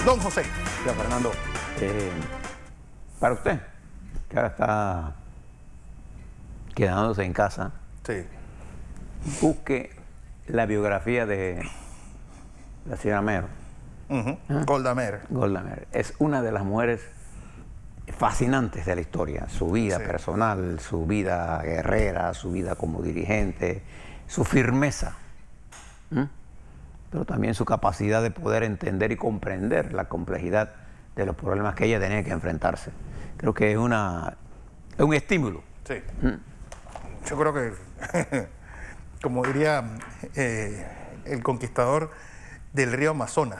Don José. Ya, Fernando, para usted, que ahora está quedándose en casa, Sí. busque la biografía de la señora Meir. Golda Meir. Golda Meir. Es una de las mujeres fascinantes de la historia. Su vida personal, su vida guerrera, su vida como dirigente, su firmeza, pero también su capacidad de poder entender y comprender la complejidad de los problemas que ella tenía que enfrentarse. Creo que es un estímulo. Sí. Yo creo que, como diría el conquistador del río Amazonas,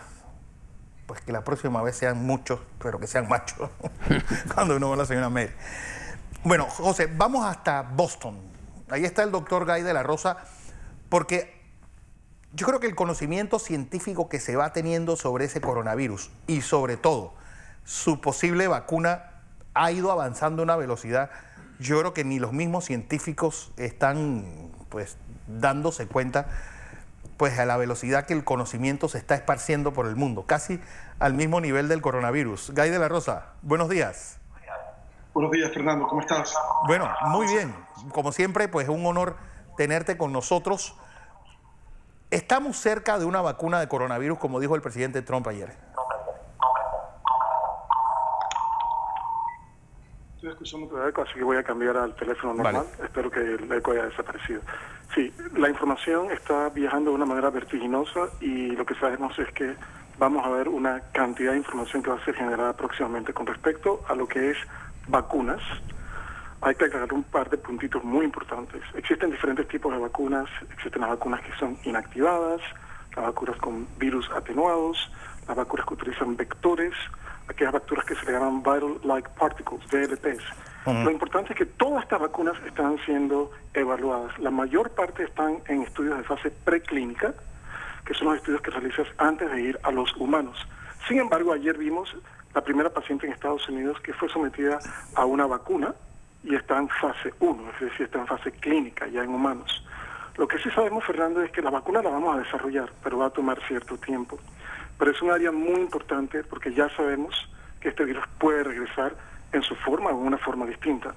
pues que la próxima vez sean muchos, pero que sean machos, cuando uno ve a la señora Meir. Bueno, José, vamos hasta Boston. Ahí está el doctor Guy de la Rosa, porque yo creo que el conocimiento científico que se va teniendo sobre ese coronavirus y sobre todo su posible vacuna ha ido avanzando a una velocidad. Yo creo que ni los mismos científicos están pues dándose cuenta pues a la velocidad que el conocimiento se está esparciendo por el mundo, casi al mismo nivel del coronavirus. Guy de la Rosa, buenos días. Buenos días, Fernando, ¿cómo estás? Bueno, muy bien. Como siempre, pues un honor tenerte con nosotros. ¿Estamos cerca de una vacuna de coronavirus, como dijo el presidente Trump ayer? Estoy escuchando tu eco, así que voy a cambiar al teléfono normal. Vale. Espero que el eco haya desaparecido. Sí, la información está viajando de una manera vertiginosa y lo que sabemos es que vamos a ver una cantidad de información que va a ser generada próximamente con respecto a lo que es vacunas. Hay que aclarar un par de puntitos muy importantes. Existen diferentes tipos de vacunas. Existen las vacunas que son inactivadas, las vacunas con virus atenuados, las vacunas que utilizan vectores, aquellas vacunas que se le llaman Viral-like Particles, VLPs. Lo importante es que todas estas vacunas están siendo evaluadas. La mayor parte están en estudios de fase preclínica, que son los estudios que realizas antes de ir a los humanos. Sin embargo, ayer vimos la primera paciente en Estados Unidos que fue sometida a una vacuna y está en fase 1, es decir, está en fase clínica ya en humanos. Lo que sí sabemos, Fernando, es que la vacuna la vamos a desarrollar, pero va a tomar cierto tiempo. Pero es un área muy importante porque ya sabemos que este virus puede regresar en su forma o en una forma distinta.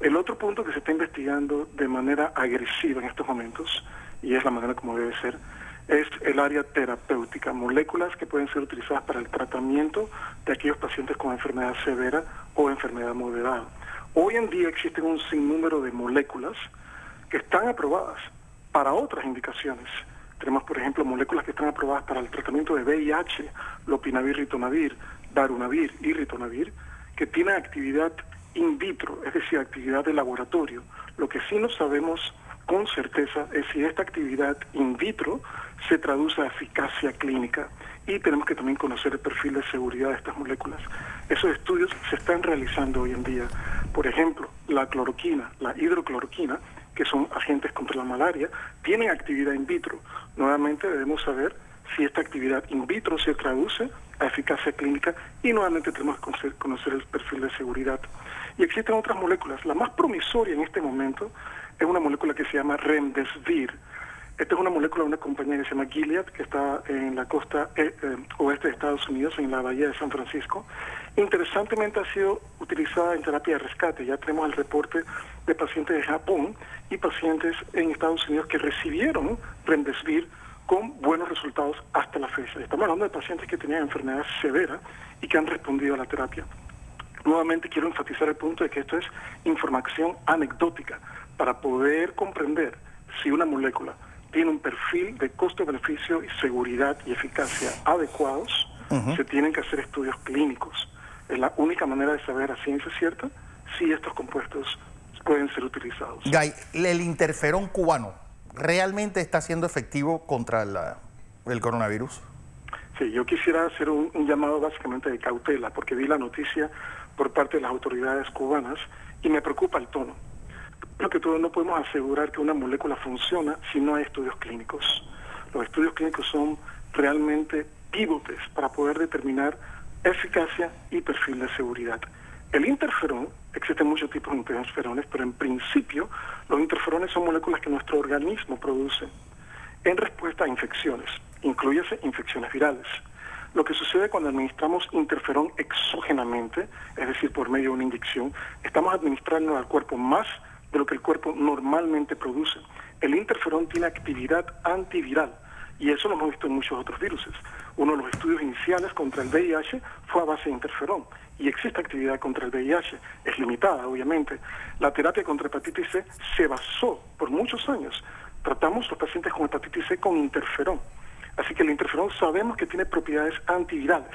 El otro punto que se está investigando de manera agresiva en estos momentos, y es la manera como debe ser, es el área terapéutica, moléculas que pueden ser utilizadas para el tratamiento de aquellos pacientes con enfermedad severa o enfermedad moderada. Hoy en día existen un sinnúmero de moléculas que están aprobadas para otras indicaciones. Tenemos, por ejemplo, moléculas que están aprobadas para el tratamiento de VIH, lopinavir, ritonavir, darunavir y ritonavir, que tienen actividad in vitro, es decir, actividad de laboratorio. Lo que sí no sabemos con certeza es si esta actividad in vitro se traduce a eficacia clínica, y tenemos que también conocer el perfil de seguridad de estas moléculas. Esos estudios se están realizando hoy en día. Por ejemplo, la cloroquina, la hidrocloroquina, que son agentes contra la malaria, tienen actividad in vitro. Nuevamente debemos saber si esta actividad in vitro se traduce a eficacia clínica, y nuevamente tenemos que conocer el perfil de seguridad. Y existen otras moléculas. La más promisoria en este momento es una molécula que se llama Remdesivir. Esta es una molécula de una compañía que se llama Gilead, que está en la costa oeste de Estados Unidos, en la bahía de San Francisco. Interesantemente ha sido utilizada en terapia de rescate. Ya tenemos el reporte de pacientes de Japón y pacientes en Estados Unidos que recibieron Remdesivir con buenos resultados hasta la fecha. Estamos hablando de pacientes que tenían enfermedad severa y que han respondido a la terapia. Nuevamente quiero enfatizar el punto de que esto es información anecdótica para poder comprender si una molécula tiene un perfil de costo-beneficio y seguridad y eficacia adecuados. Se tienen que hacer estudios clínicos. Es la única manera de saber a ciencia cierta si estos compuestos pueden ser utilizados. Guy, el interferón cubano, ¿realmente está siendo efectivo contra el coronavirus? Sí, yo quisiera hacer un llamado básicamente de cautela, porque vi la noticia por parte de las autoridades cubanas y me preocupa el tono. Lo que todos no podemos asegurar que una molécula funciona si no hay estudios clínicos. Los estudios clínicos son realmente pivotes para poder determinar eficacia y perfil de seguridad. El interferón, existen muchos tipos de interferones, pero en principio los interferones son moléculas que nuestro organismo produce en respuesta a infecciones, incluyese infecciones virales. Lo que sucede cuando administramos interferón exógenamente, es decir, por medio de una inyección, estamos administrando al cuerpo más de lo que el cuerpo normalmente produce. El interferón tiene actividad antiviral y eso lo hemos visto en muchos otros virus. Uno de los estudios iniciales contra el VIH fue a base de interferón y existe actividad contra el VIH, es limitada obviamente. La terapia contra hepatitis C se basó por muchos años. Tratamos a los pacientes con hepatitis C con interferón. Así que el interferón sabemos que tiene propiedades antivirales,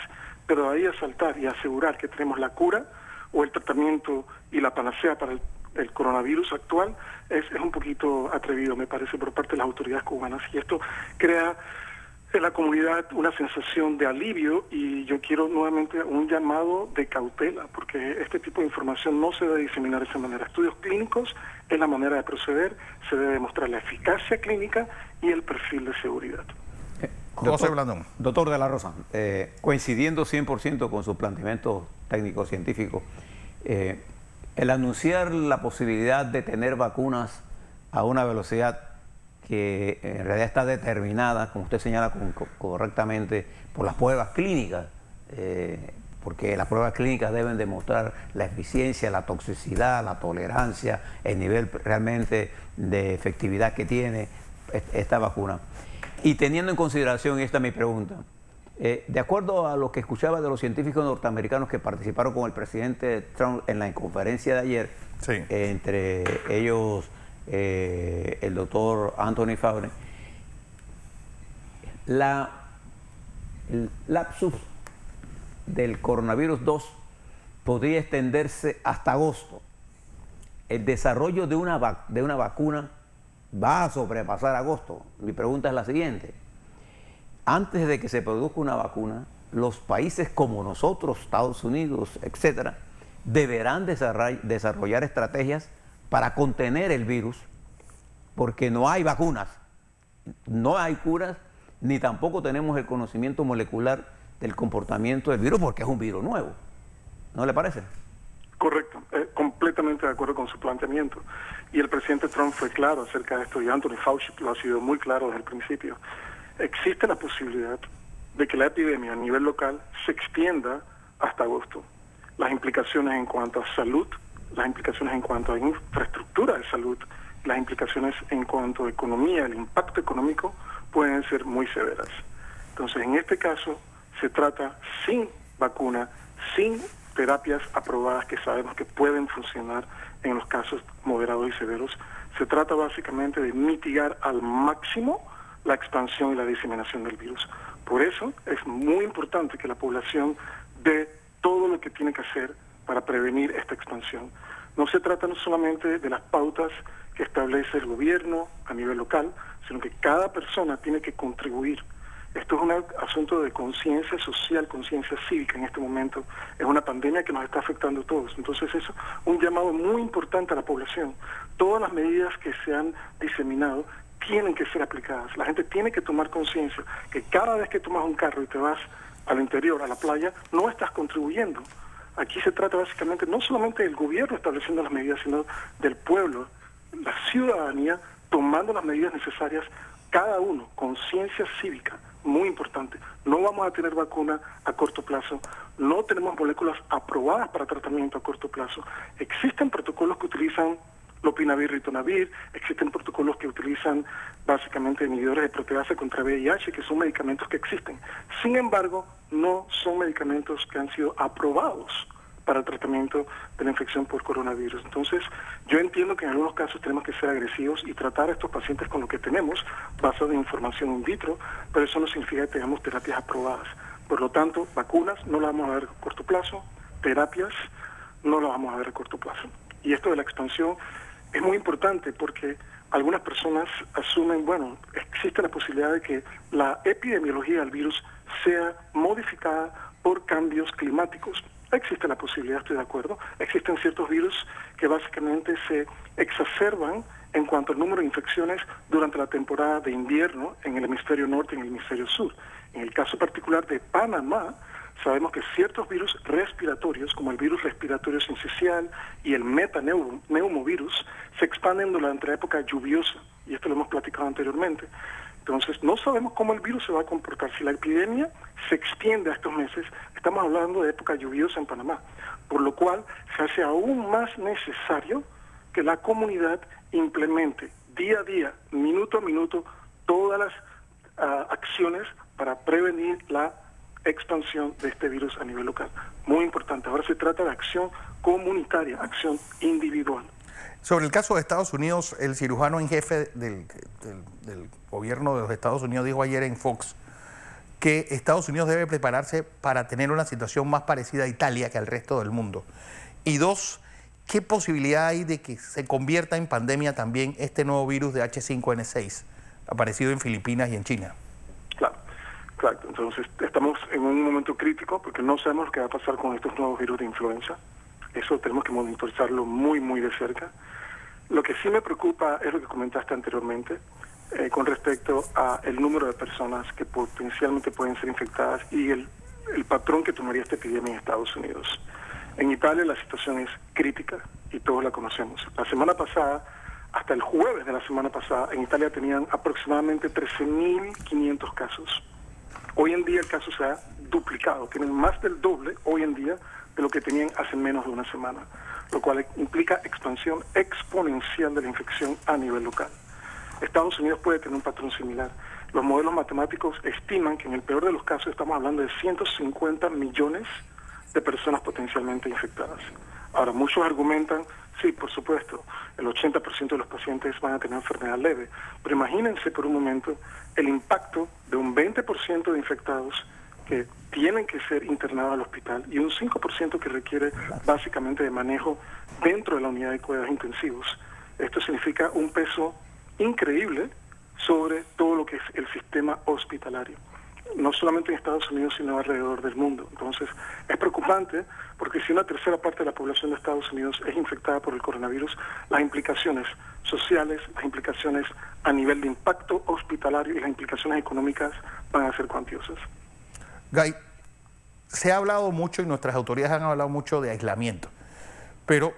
pero de ahí a saltar y asegurar que tenemos la cura o el tratamiento y la panacea para el coronavirus actual es un poquito atrevido, me parece, por parte de las autoridades cubanas. Y esto crea en la comunidad una sensación de alivio y yo quiero nuevamente un llamado de cautela, porque este tipo de información no se debe diseminar de esa manera. Estudios clínicos es la manera de proceder, se debe demostrar la eficacia clínica y el perfil de seguridad. José Blandón. Doctor de la Rosa, coincidiendo 100% con su planteamiento técnico-científico, el anunciar la posibilidad de tener vacunas a una velocidad que en realidad está determinada, como usted señala correctamente, por las pruebas clínicas, porque las pruebas clínicas deben demostrar la eficiencia, la toxicidad, la tolerancia, el nivel realmente de efectividad que tiene esta vacuna. Y teniendo en consideración, y esta es mi pregunta, de acuerdo a lo que escuchaba de los científicos norteamericanos que participaron con el presidente Trump en la conferencia de ayer, sí, entre ellos el doctor Anthony Fauci, el lapsus del coronavirus 2 podría extenderse hasta agosto. El desarrollo de una vacuna va a sobrepasar agosto. Mi pregunta es la siguiente. Antes de que se produzca una vacuna, los países como nosotros, Estados Unidos, etcétera, deberán desarrollar estrategias para contener el virus, porque no hay vacunas, no hay curas, ni tampoco tenemos el conocimiento molecular del comportamiento del virus, porque es un virus nuevo. ¿No le parece? Correcto, completamente de acuerdo con su planteamiento. Y el presidente Trump fue claro acerca de esto, y Anthony Fauci lo ha sido muy claro desde el principio. Existe la posibilidad de que la epidemia a nivel local se extienda hasta agosto. Las implicaciones en cuanto a salud, las implicaciones en cuanto a infraestructura de salud, las implicaciones en cuanto a economía, el impacto económico pueden ser muy severas. Entonces, en este caso, se trata sin vacuna, sin terapias aprobadas que sabemos que pueden funcionar en los casos moderados y severos. Se trata básicamente de mitigar al máximo la expansión y la diseminación del virus. Por eso es muy importante que la población dé todo lo que tiene que hacer para prevenir esta expansión. No se trata no solamente de las pautas que establece el gobierno a nivel local, sino que cada persona tiene que contribuir. Esto es un asunto de conciencia social, conciencia cívica en este momento. Es una pandemia que nos está afectando a todos. Entonces eso es un llamado muy importante a la población. Todas las medidas que se han diseminado tienen que ser aplicadas. La gente tiene que tomar conciencia que cada vez que tomas un carro y te vas al interior, a la playa, no estás contribuyendo. Aquí se trata básicamente no solamente del gobierno estableciendo las medidas, sino del pueblo, la ciudadanía tomando las medidas necesarias, cada uno, conciencia cívica, muy importante. No vamos a tener vacuna a corto plazo, no tenemos moléculas aprobadas para tratamiento a corto plazo. Existen protocolos que utilizan lopinavir, ritonavir, existen protocolos que utilizan básicamente inhibidores de proteasa contra VIH, que son medicamentos que existen. Sin embargo, no son medicamentos que han sido aprobados para el tratamiento de la infección por coronavirus. Entonces, yo entiendo que en algunos casos tenemos que ser agresivos y tratar a estos pacientes con lo que tenemos, basado en información in vitro, pero eso no significa que tengamos terapias aprobadas. Por lo tanto, vacunas no las vamos a ver a corto plazo, terapias no las vamos a ver a corto plazo. Y esto de la expansión es muy importante porque algunas personas asumen, bueno, existe la posibilidad de que la epidemiología del virus sea modificada por cambios climáticos. Existe la posibilidad, estoy de acuerdo. Existen ciertos virus que básicamente se exacerban en cuanto al número de infecciones durante la temporada de invierno en el hemisferio norte y en el hemisferio sur. En el caso particular de Panamá, sabemos que ciertos virus respiratorios, como el virus respiratorio sincicial y el metaneumovirus, se expanden durante la época lluviosa, y esto lo hemos platicado anteriormente. Entonces, no sabemos cómo el virus se va a comportar. Si la epidemia se extiende a estos meses, estamos hablando de época lluviosa en Panamá, por lo cual se hace aún más necesario que la comunidad implemente día a día, minuto a minuto, todas las acciones para prevenir la expansión de este virus a nivel local. Muy importante. Ahora se trata de acción comunitaria, acción individual. Sobre el caso de Estados Unidos, el cirujano en jefe del gobierno de los Estados Unidos dijo ayer en Fox que Estados Unidos debe prepararse para tener una situación más parecida a Italia que al resto del mundo. Y dos, ¿qué posibilidad hay de que se convierta en pandemia también este nuevo virus de H5N6, aparecido en Filipinas y en China? Claro, claro. Entonces estamos en un momento crítico porque no sabemos qué va a pasar con estos nuevos virus de influenza. Eso tenemos que monitorizarlo muy, muy de cerca. Lo que sí me preocupa es lo que comentaste anteriormente con respecto a el número de personas que potencialmente pueden ser infectadas y el patrón que tomaría esta epidemia en Estados Unidos. En Italia la situación es crítica y todos la conocemos. La semana pasada, hasta el jueves de la semana pasada, en Italia tenían aproximadamente 13.500 casos. Hoy en día el caso se ha duplicado, tienen más del doble hoy en día de lo que tenían hace menos de una semana, lo cual implica expansión exponencial de la infección a nivel local. Estados Unidos puede tener un patrón similar. Los modelos matemáticos estiman que en el peor de los casos estamos hablando de 150 millones de personas potencialmente infectadas. Ahora, muchos argumentan, sí, por supuesto, el 80% de los pacientes van a tener enfermedad leve, pero imagínense por un momento el impacto de un 20% de infectados que tienen que ser internados al hospital y un 5% que requiere básicamente de manejo dentro de la unidad de cuidados intensivos. Esto significa un peso increíble sobre todo lo que es el sistema hospitalario, no solamente en Estados Unidos, sino alrededor del mundo. Entonces, es preocupante porque si una tercera parte de la población de Estados Unidos es infectada por el coronavirus, las implicaciones sociales, las implicaciones a nivel de impacto hospitalario y las implicaciones económicas van a ser cuantiosas. Guy, se ha hablado mucho y nuestras autoridades han hablado mucho de aislamiento, pero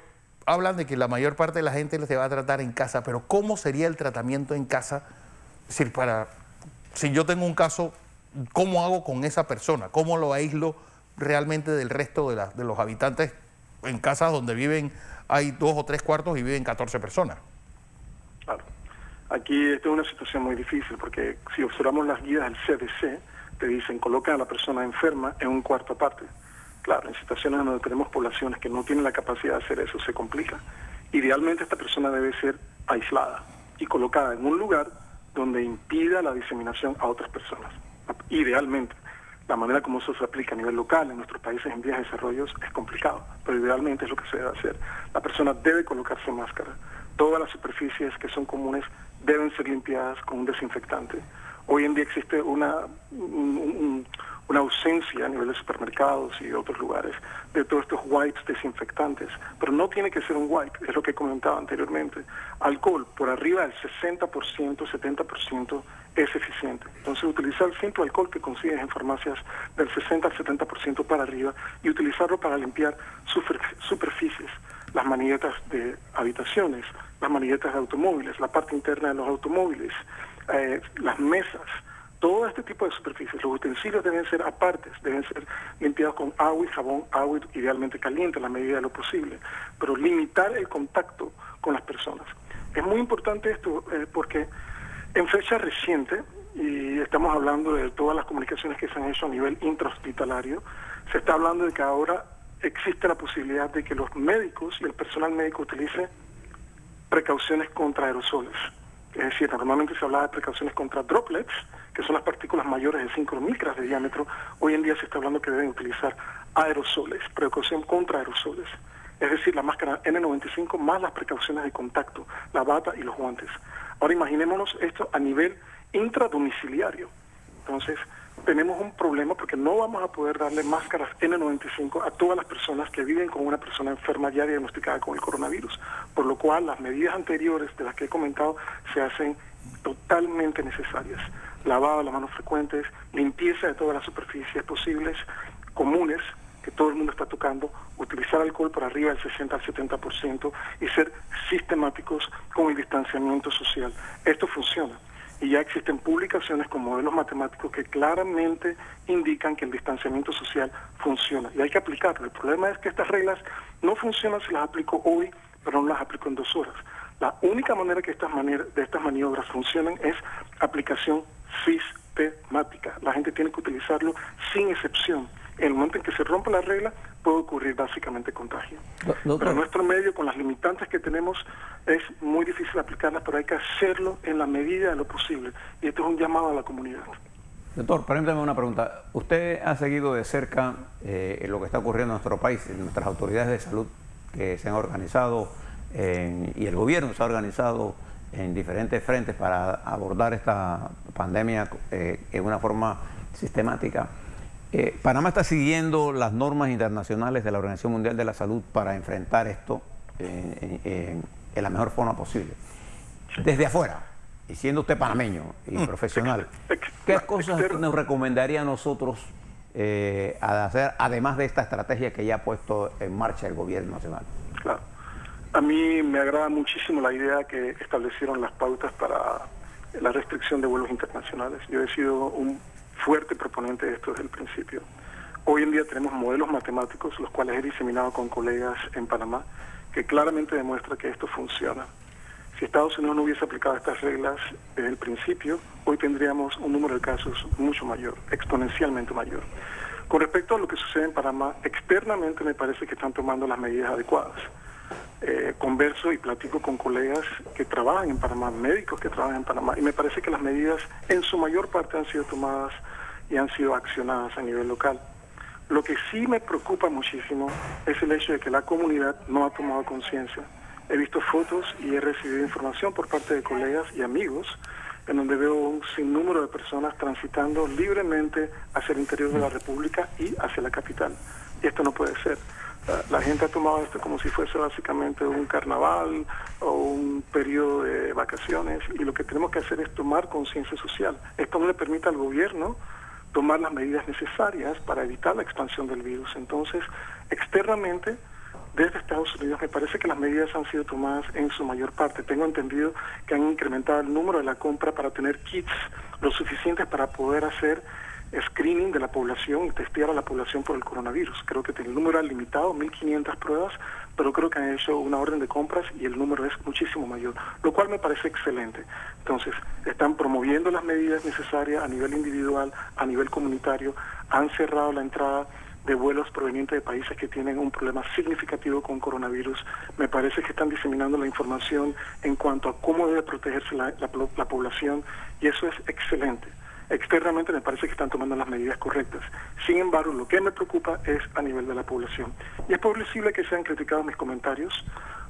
hablan de que la mayor parte de la gente se va a tratar en casa, pero ¿cómo sería el tratamiento en casa? Es decir, si yo tengo un caso, ¿cómo hago con esa persona? ¿Cómo lo aíslo realmente del resto de los habitantes en casas donde hay 2 o 3 cuartos y viven 14 personas? Claro. Aquí esta es una situación muy difícil porque si observamos las guías del CDC, te dicen, coloca a la persona enferma en un cuarto aparte. Claro, en situaciones donde tenemos poblaciones que no tienen la capacidad de hacer eso, se complica. Idealmente esta persona debe ser aislada y colocada en un lugar donde impida la diseminación a otras personas. Idealmente. La manera como eso se aplica a nivel local en nuestros países en vías de desarrollo es complicado, pero idealmente es lo que se debe hacer. La persona debe colocarse máscara. Todas las superficies que son comunes deben ser limpiadas con un desinfectante. Hoy en día existe una ausencia a nivel de supermercados y de otros lugares de todos estos wipes desinfectantes, pero no tiene que ser un wipe, es lo que comentaba anteriormente. Alcohol por arriba del 60%, 70% es eficiente. Entonces utilizar el simple alcohol que consigues en farmacias del 60 al 70% para arriba y utilizarlo para limpiar superficies, las maniguetas de habitaciones, las maniguetas de automóviles, la parte interna de los automóviles, las mesas, todo este tipo de superficies. Los utensilios deben ser apartes, deben ser limpiados con agua y jabón, agua idealmente caliente en la medida de lo posible, pero limitar el contacto con las personas. Es muy importante esto porque en fecha reciente, y estamos hablando de todas las comunicaciones que se han hecho a nivel intrahospitalario, se está hablando de que ahora existe la posibilidad de que los médicos y el personal médico utilice precauciones contra aerosoles. Es decir, normalmente se hablaba de precauciones contra droplets, que son las partículas mayores de 5 micras de diámetro. Hoy en día se está hablando que deben utilizar aerosoles, precaución contra aerosoles. Es decir, la máscara N95 más las precauciones de contacto, la bata y los guantes. Ahora imaginémonos esto a nivel intradomiciliario. Entonces, tenemos un problema porque no vamos a poder darle máscaras N95 a todas las personas que viven con una persona enferma ya diagnosticada con el coronavirus, por lo cual las medidas anteriores de las que he comentado se hacen totalmente necesarias. Lavado de las manos frecuentes, limpieza de todas las superficies posibles, comunes, que todo el mundo está tocando, utilizar alcohol por arriba del 60 al 70% y ser sistemáticos con el distanciamiento social. Esto funciona. y ya existen publicaciones con modelos matemáticos que claramente indican que el distanciamiento social funciona y hay que aplicarlo. El problema es que estas reglas no funcionan si las aplico hoy, pero no las aplico en 2 horas. La única manera que estas maniobras funcionen es aplicación sistemática. La gente tiene que utilizarlo sin excepción. En el momento en que se rompe la regla, puede ocurrir básicamente contagio. Pero en nuestro medio, con las limitantes que tenemos, es muy difícil aplicarlas, pero hay que hacerlo en la medida de lo posible. Y esto es un llamado a la comunidad. Doctor, permítame una pregunta. Usted ha seguido de cerca lo que está ocurriendo en nuestro país, en nuestras autoridades de salud que se han organizado y el gobierno se ha organizado en diferentes frentes para abordar esta pandemia en una forma sistemática. Panamá está siguiendo las normas internacionales de la Organización Mundial de la Salud para enfrentar esto en la mejor forma posible. Desde afuera, y siendo usted panameño y profesional, ¿qué cosas nos recomendaría a nosotros hacer, además de esta estrategia que ya ha puesto en marcha el gobierno nacional? Claro. A mí me agrada muchísimo la idea que establecieron las pautas para la restricción de vuelos internacionales. Yo he sido un fuerte proponente de esto desde el principio. Hoy en día tenemos modelos matemáticos, los cuales he diseminado con colegas en Panamá, que claramente demuestra que esto funciona. Si Estados Unidos no hubiese aplicado estas reglas desde el principio, hoy tendríamos un número de casos mucho mayor, exponencialmente mayor. Con respecto a lo que sucede en Panamá, externamente me parece que están tomando las medidas adecuadas. Converso y platico con colegas que trabajan en Panamá, médicos que trabajan en Panamá, y me parece que las medidas en su mayor parte han sido tomadas y han sido accionadas a nivel local. Lo que sí me preocupa muchísimo es el hecho de que la comunidad no ha tomado conciencia. He visto fotos y he recibido información por parte de colegas y amigos en donde veo un sinnúmero de personas transitando libremente hacia el interior de la República y hacia la capital. Y esto no puede ser. La gente ha tomado esto como si fuese básicamente un carnaval o un periodo de vacaciones, y lo que tenemos que hacer es tomar conciencia social. Esto no le permite al gobierno tomar las medidas necesarias para evitar la expansión del virus. Entonces, externamente, desde Estados Unidos, me parece que las medidas han sido tomadas en su mayor parte. Tengo entendido que han incrementado el número de la compra para tener kits lo suficientes para poder hacer screening de la población y testear a la población por el coronavirus. Creo que el número es limitado, 1.500 pruebas, pero creo que han hecho una orden de compras y el número es muchísimo mayor, lo cual me parece excelente. Entonces, están promoviendo las medidas necesarias a nivel individual, a nivel comunitario, han cerrado la entrada de vuelos provenientes de países que tienen un problema significativo con coronavirus. Me parece que están diseminando la información en cuanto a cómo debe protegerse la población, y eso es excelente. Externamente me parece que están tomando las medidas correctas. Sin embargo, lo que me preocupa es a nivel de la población. Y es posible que sean criticados mis comentarios,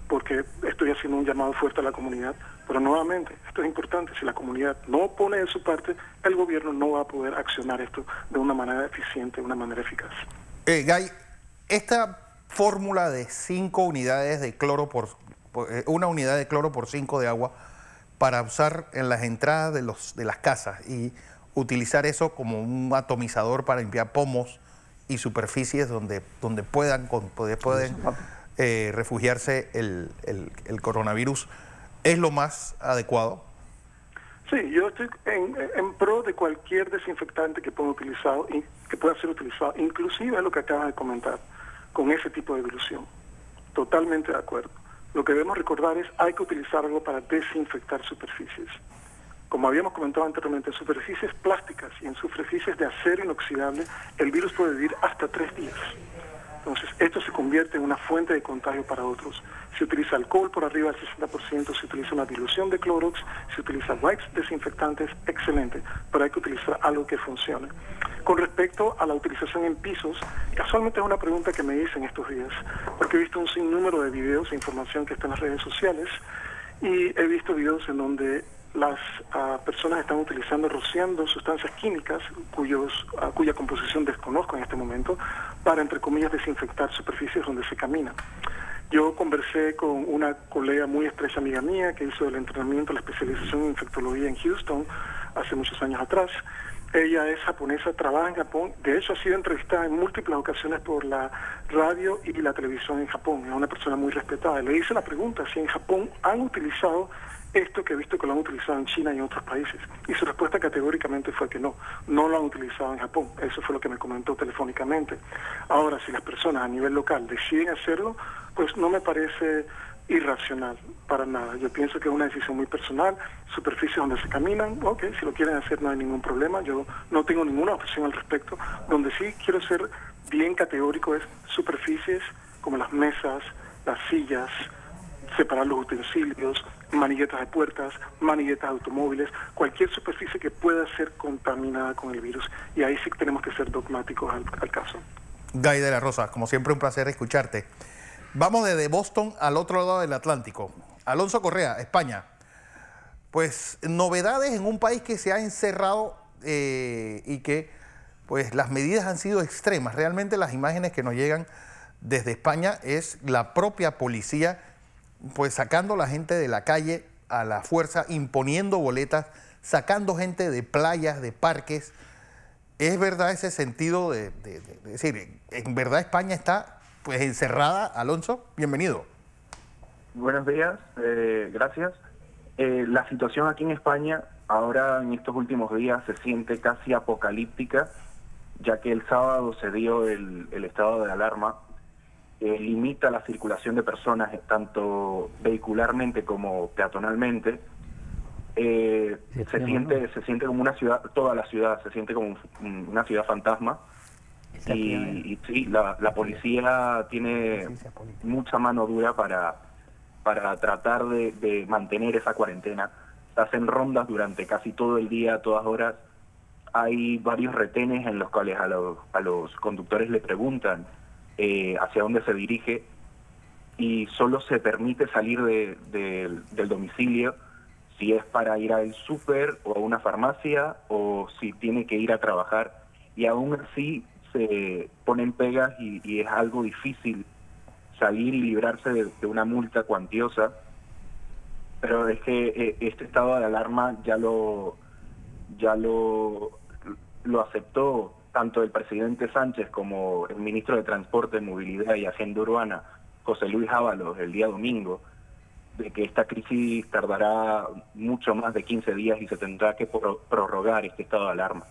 porque estoy haciendo un llamado fuerte a la comunidad, pero nuevamente, esto es importante, si la comunidad no pone de su parte, el gobierno no va a poder accionar esto de una manera eficiente, de una manera eficaz. Gay, esta fórmula de 5 unidades de cloro una unidad de cloro por 5 de agua para usar en las entradas de las casas y utilizar eso como un atomizador para limpiar pomos y superficies donde pueden refugiarse el coronavirus, ¿es lo más adecuado? Sí, yo estoy en pro de cualquier desinfectante que pueda ser utilizado, inclusive lo que acabas de comentar, con ese tipo de dilución. Totalmente de acuerdo. Lo que debemos recordar es hay que utilizarlo para desinfectar superficies. Como habíamos comentado anteriormente, en superficies plásticas y en superficies de acero inoxidable, el virus puede vivir hasta 3 días. Entonces, esto se convierte en una fuente de contagio para otros. Se utiliza alcohol por arriba del 60%, se utiliza una dilución de Clorox, se utiliza wipes desinfectantes, excelente, pero hay que utilizar algo que funcione. Con respecto a la utilización en pisos, casualmente es una pregunta que me hice en estos días, porque he visto un sinnúmero de videos e información que está en las redes sociales, y he visto videos en donde las personas están rociando sustancias químicas cuya composición desconozco en este momento, para, entre comillas, desinfectar superficies donde se camina. Yo conversé con una colega muy estrecha amiga mía que hizo el entrenamiento, la especialización en infectología en Houston hace muchos años atrás, Ella es japonesa, trabaja en Japón. De hecho, ha sido entrevistada en múltiples ocasiones por la radio y la televisión en Japón. Es una persona muy respetada. Le hice la pregunta si en Japón han utilizado esto que he visto que lo han utilizado en China y en otros países. Y su respuesta categóricamente fue que no lo han utilizado en Japón. Eso fue lo que me comentó telefónicamente. Ahora, si las personas a nivel local deciden hacerlo, pues no me parece irracional para nada. Yo pienso que es una decisión muy personal, superficies donde se caminan, ok, si lo quieren hacer no hay ningún problema, yo no tengo ninguna objeción al respecto. Donde sí quiero ser bien categórico es superficies como las mesas, las sillas, separar los utensilios, maniguetas de puertas, maniguetas de automóviles, cualquier superficie que pueda ser contaminada con el virus. Y ahí sí tenemos que ser dogmáticos al caso. Guy de la Rosa, como siempre un placer escucharte. Vamos desde Boston al otro lado del Atlántico. Alonso Correa, España. Pues novedades en un país que se ha encerrado y que pues las medidas han sido extremas. Realmente las imágenes que nos llegan desde España es la propia policía pues sacando a la gente de la calle a la fuerza, imponiendo boletas, sacando gente de playas, de parques. ¿Es verdad ese sentido de decir, en verdad España está pues encerrada? Alonso, bienvenido. Buenos días, gracias. La situación aquí en España ahora en estos últimos días se siente casi apocalíptica, ya que el sábado se dio el estado de alarma. Limita la circulación de personas tanto vehicularmente como peatonalmente. Se siente como una ciudad, toda la ciudad se siente como una ciudad fantasma. Y sí, la policía tiene mucha mano dura para tratar de mantener esa cuarentena. Se hacen rondas durante casi todo el día, a todas horas. Hay varios retenes en los cuales a los conductores le preguntan hacia dónde se dirige, y solo se permite salir del domicilio si es para ir al súper o a una farmacia o si tiene que ir a trabajar, y aún así se ponen pegas y es algo difícil salir y librarse de una multa cuantiosa. Pero es que este estado de alarma ya lo aceptó tanto el presidente Sánchez como el ministro de Transporte, Movilidad y Agenda Urbana, José Luis Ábalos, el día domingo, de que esta crisis tardará mucho más de 15 días y se tendrá que prorrogar este estado de alarma.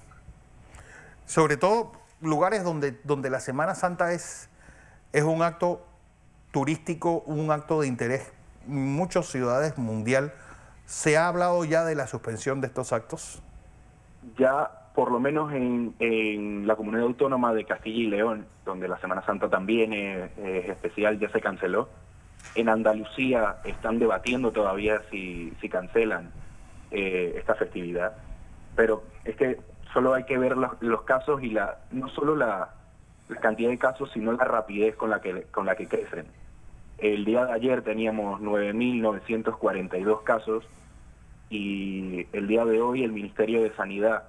Sobre todo lugares donde la Semana Santa es un acto turístico, un acto de interés en muchas ciudades mundial. ¿Se ha hablado ya de la suspensión de estos actos? Ya, por lo menos en la comunidad autónoma de Castilla y León, donde la Semana Santa también es especial, ya se canceló. En Andalucía están debatiendo todavía si cancelan esta festividad. Pero es que solo hay que ver los casos y no solo la cantidad de casos, sino la rapidez con la que crecen. El día de ayer teníamos 9.942 casos y el día de hoy el Ministerio de Sanidad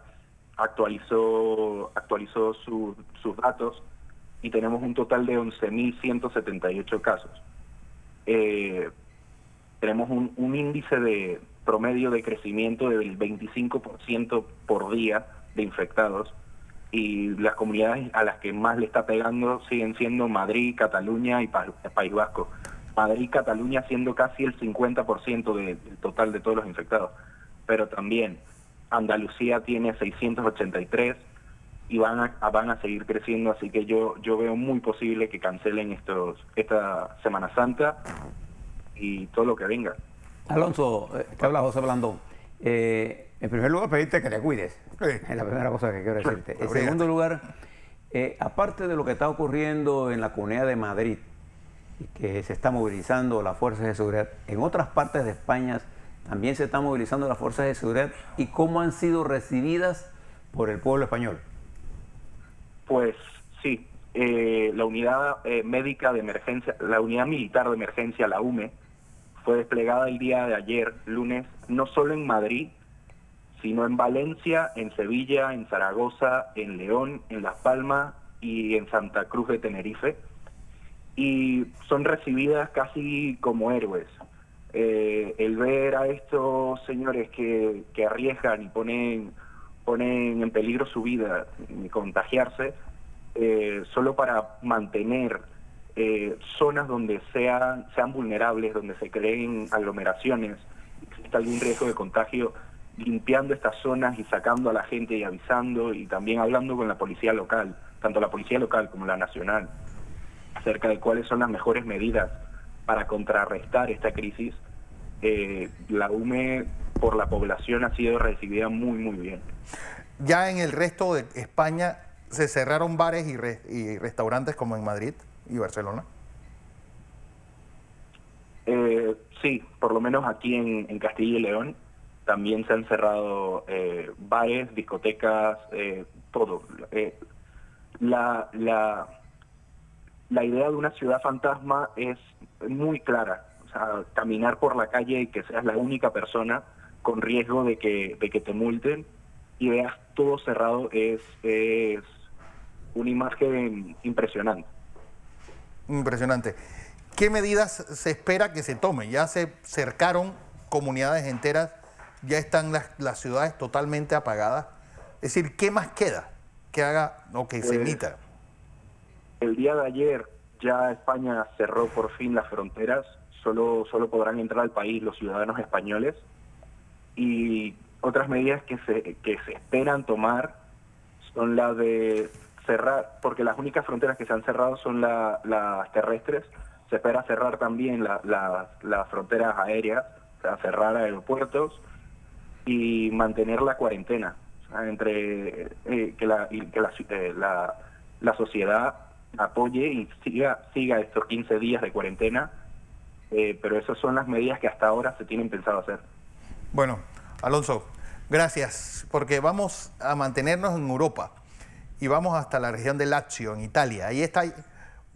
actualizó sus datos y tenemos un total de 11.178 casos. Tenemos un índice de promedio de crecimiento del 25% por día de infectados, y las comunidades a las que más le está pegando siguen siendo Madrid, Cataluña y País Vasco. Madrid y Cataluña siendo casi el 50% del total de todos los infectados, pero también Andalucía tiene 683 y van a seguir creciendo, así que yo veo muy posible que cancelen esta Semana Santa y todo lo que venga. Alonso, te habla José Blandón. En primer lugar, pedirte que te cuides. Sí. Es la primera cosa que quiero decirte. En segundo lugar, aparte de lo que está ocurriendo en la Comunidad de Madrid, y que se está movilizando las fuerzas de seguridad, en otras partes de España también se están movilizando las fuerzas de seguridad, ¿y cómo han sido recibidas por el pueblo español? Pues sí, la unidad médica de emergencia, la unidad militar de emergencia, la UME, fue desplegada el día de ayer, lunes, no solo en Madrid, sino en Valencia, en Sevilla, en Zaragoza, en León, en Las Palmas y en Santa Cruz de Tenerife. Y son recibidas casi como héroes. El ver a estos señores que arriesgan y ponen ponen en peligro su vida y contagiarse, solo para mantener zonas donde sean vulnerables, donde se creen aglomeraciones, existe algún riesgo de contagio, limpiando estas zonas y sacando a la gente y avisando, y también hablando con la policía local, tanto la policía local como la nacional, acerca de cuáles son las mejores medidas para contrarrestar esta crisis. La UME por la población ha sido recibida muy bien. Ya en el resto de España se cerraron bares y restaurantes como en Madrid y Barcelona. Sí, por lo menos aquí en Castilla y León también se han cerrado bares, discotecas, todo. La idea de una ciudad fantasma es muy clara. O sea, caminar por la calle y que seas la única persona con riesgo de que te multen y veas todo cerrado es una imagen impresionante. Impresionante. ¿Qué medidas se espera que se tomen? Ya se cercaron comunidades enteras, ya están las ciudades totalmente apagadas. Es decir, ¿qué más queda que haga o que se emita? El día de ayer ya España cerró por fin las fronteras, solo podrán entrar al país los ciudadanos españoles, y otras medidas que se esperan tomar son las de cerrar, porque las únicas fronteras que se han cerrado son las terrestres. Se espera cerrar también las fronteras aéreas, o sea, cerrar aeropuertos y mantener la cuarentena, o sea, entre que la sociedad apoye y siga estos 15 días de cuarentena, pero esas son las medidas que hasta ahora se tienen pensado hacer. Bueno, Alonso, gracias, porque vamos a mantenernos en Europa y vamos hasta la región de Lazio, en Italia.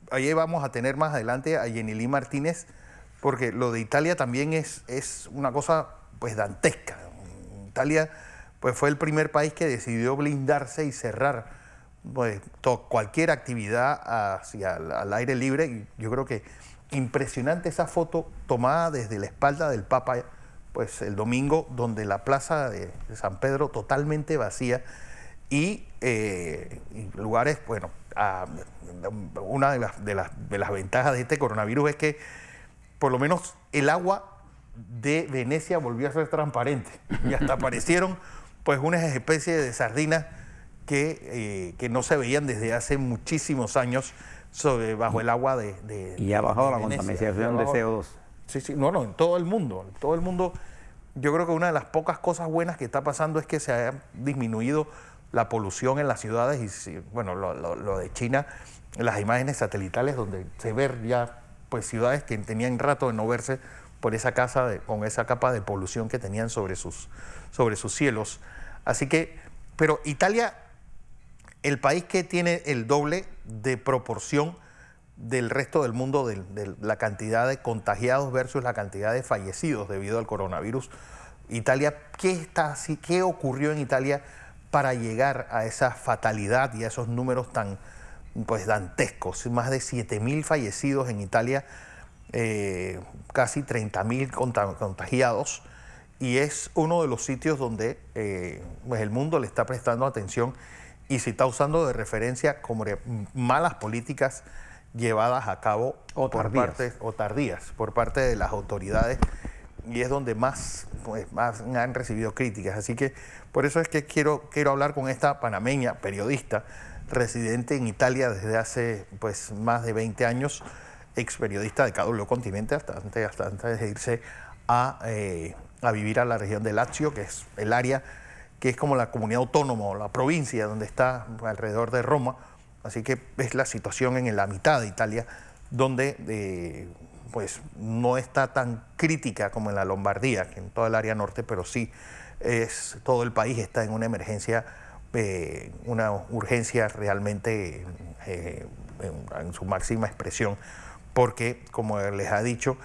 Ahí vamos a tener más adelante a Yenilí Martínez, porque lo de Italia también es una cosa pues dantesca. Italia pues fue el primer país que decidió blindarse y cerrar pues cualquier actividad hacia al aire libre. Y yo creo que impresionante esa foto tomada desde la espalda del Papa pues el domingo, donde la plaza de San Pedro totalmente vacía y lugares, bueno, una de las ventajas de este coronavirus es que por lo menos el agua de Venecia volvió a ser transparente y hasta aparecieron pues unas especies de sardinas que no se veían desde hace muchísimos años bajo el agua de y ha bajado la Venecia. contaminación de CO2. Sí, no, en todo el mundo. En todo el mundo, yo creo que una de las pocas cosas buenas que está pasando es que se ha disminuido la polución en las ciudades y, bueno, lo de China, las imágenes satelitales donde se ven ya pues ciudades que tenían rato de no verse por esa con esa capa de polución que tenían sobre sus cielos. Así que, pero Italia, el país que tiene el doble de proporción del resto del mundo, de la cantidad de contagiados versus la cantidad de fallecidos debido al coronavirus. Italia, ¿qué ocurrió en Italia para llegar a esa fatalidad y a esos números tan pues dantescos? Más de 7.000 fallecidos en Italia, casi 30.000 contagiados, y es uno de los sitios donde pues el mundo le está prestando atención y se está usando de referencia como malas políticas llevadas a cabo tardías por parte de las autoridades, y es donde más han recibido críticas. Así que por eso es que quiero hablar con esta panameña, periodista, residente en Italia desde hace pues más de 20 años, ex periodista de KW Continente hasta antes de irse a vivir a la región de Lazio, que es el área que es como la comunidad autónoma o la provincia donde está alrededor de Roma. Así que es la situación en la mitad de Italia, donde pues no está tan crítica como en la Lombardía, que en toda el área norte, pero sí todo el país está en una emergencia, una urgencia realmente en su máxima expresión, porque, como les ha dicho,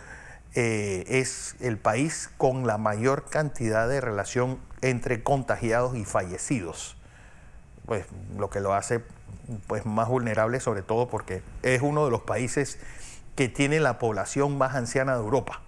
es el país con la mayor cantidad de relación entre contagiados y fallecidos, pues lo que lo hace pues más vulnerable, sobre todo porque es uno de los países que tiene la población más anciana de Europa.